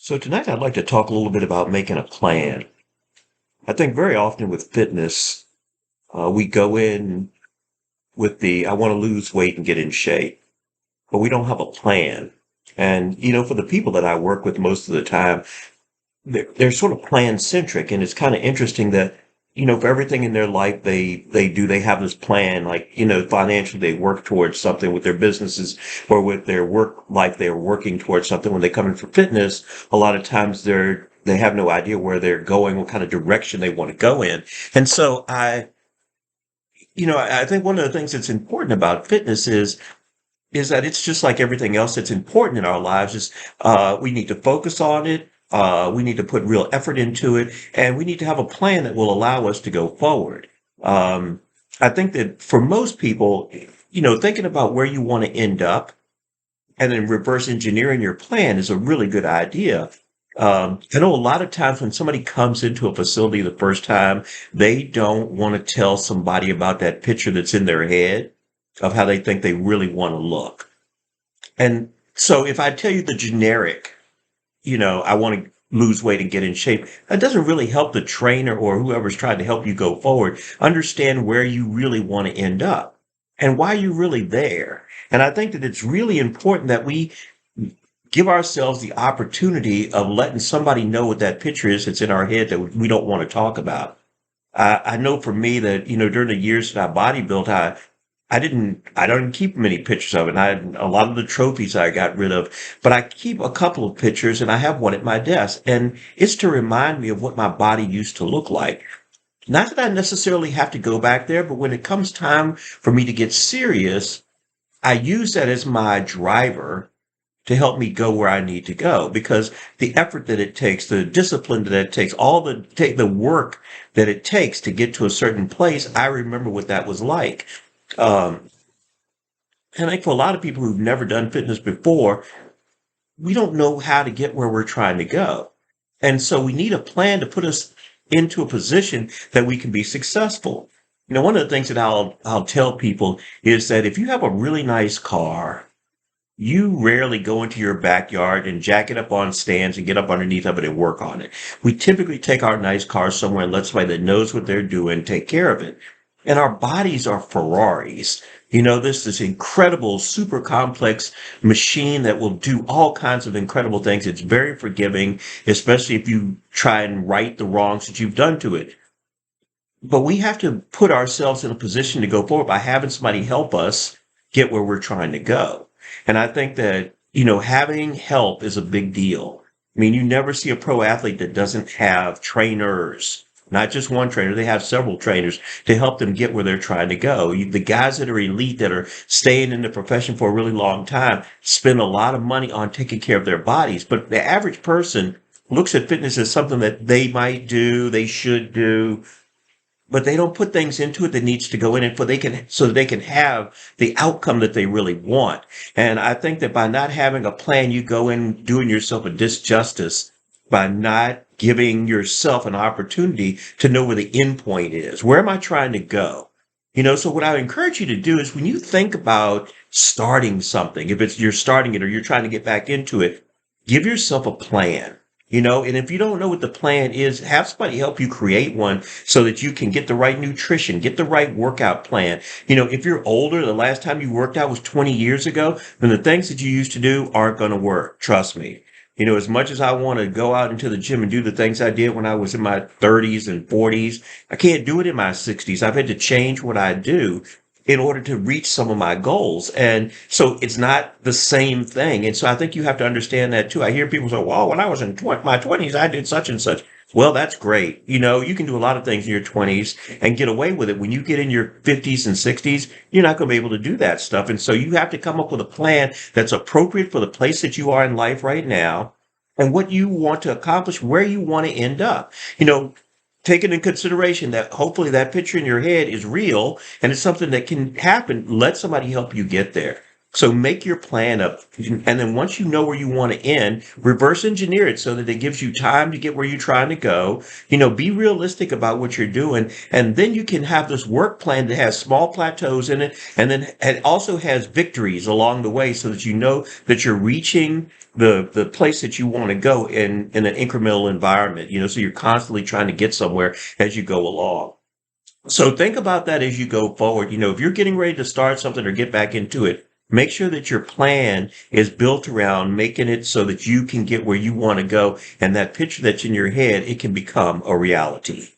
So tonight I'd like to talk a little bit about making a plan. I think very often with fitness, we go in with I want to lose weight and get in shape, but we don't have a plan. And, for the people that I work with most of the time, they're sort of plan centric. And it's kind of interesting that, for everything in their life they have this plan, like, financially they work towards something with their businesses or with their work life, they're working towards something. When they come in for fitness, a lot of times they have no idea where they're going, what kind of direction they want to go in. And so I think one of the things that's important about fitness is that it's just like everything else that's important in our lives. Is We need to focus on it. We need to put real effort into it, and we need to have a plan that will allow us to go forward. I think that for most people, thinking about where you want to end up and then reverse engineering your plan is a really good idea. I know a lot of times when somebody comes into a facility the first time, they don't want to tell somebody about that picture that's in their head of how they think they really want to look. And so if I tell you the generic, I want to lose weight and get in shape, that doesn't really help the trainer or whoever's trying to help you go forward understand where you really want to end up and why you're really there. And I think that it's really important that we give ourselves the opportunity of letting somebody know what that picture is that's in our head that we don't want to talk about. I know for me that, during the years that I bodybuilt, I don't keep many pictures of it. And a lot of the trophies I got rid of, but I keep a couple of pictures and I have one at my desk, and it's to remind me of what my body used to look like. Not that I necessarily have to go back there, but when it comes time for me to get serious, I use that as my driver to help me go where I need to go, because the effort that it takes, the discipline that it takes, the work that it takes to get to a certain place, I remember what that was like. Um, and I think for a lot of people who've never done fitness before, we don't know how to get where we're trying to go. And so we need a plan to put us into a position that we can be successful. One of the things that I'll tell people is that if you have a really nice car, you rarely go into your backyard and jack it up on stands and get up underneath of it and work on it. We typically take our nice car somewhere and let somebody that knows what they're doing take care of it. And our bodies are Ferraris. This incredible, super complex machine that will do all kinds of incredible things. It's very forgiving, especially if you try and right the wrongs that you've done to it. But we have to put ourselves in a position to go forward by having somebody help us get where we're trying to go. And I think that, having help is a big deal. I mean, you never see a pro athlete that doesn't have trainers, not just one trainer. They have several trainers to help them get where they're trying to go. The guys that are elite, that are staying in the profession for a really long time, spend a lot of money on taking care of their bodies. But the average person looks at fitness as something that they might do, they should do, but they don't put things into it that needs to go in it so that they can have the outcome that they really want. And I think that by not having a plan, you go in doing yourself a disjustice by not giving yourself an opportunity to know where the end point is. Where am I trying to go? So what I encourage you to do is, when you think about starting something, if it's you're starting it or you're trying to get back into it, give yourself a plan. And if you don't know what the plan is, have somebody help you create one so that you can get the right nutrition, get the right workout plan. If you're older, the last time you worked out was 20 years ago, then the things that you used to do aren't going to work. Trust me. As much as I want to go out into the gym and do the things I did when I was in my 30s and 40s, I can't do it in my 60s. I've had to change what I do in order to reach some of my goals. And so it's not the same thing. And so I think you have to understand that too. I hear people say, well, when I was in my 20s, I did such and such. Well, that's great. You can do a lot of things in your 20s and get away with it. When you get in your 50s and 60s, you're not going to be able to do that stuff. And so you have to come up with a plan that's appropriate for the place that you are in life right now and what you want to accomplish, where you want to end up. Taking in consideration that hopefully that picture in your head is real and it's something that can happen, let somebody help you get there. So make your plan up. And then once you know where you want to end, reverse engineer it so that it gives you time to get where you're trying to go. Be realistic about what you're doing. And then you can have this work plan that has small plateaus in it. And then it also has victories along the way so that you know that you're reaching the place that you want to go in an incremental environment, so you're constantly trying to get somewhere as you go along. So think about that as you go forward. If you're getting ready to start something or get back into it, make sure that your plan is built around making it so that you can get where you want to go. And that picture that's in your head, it can become a reality.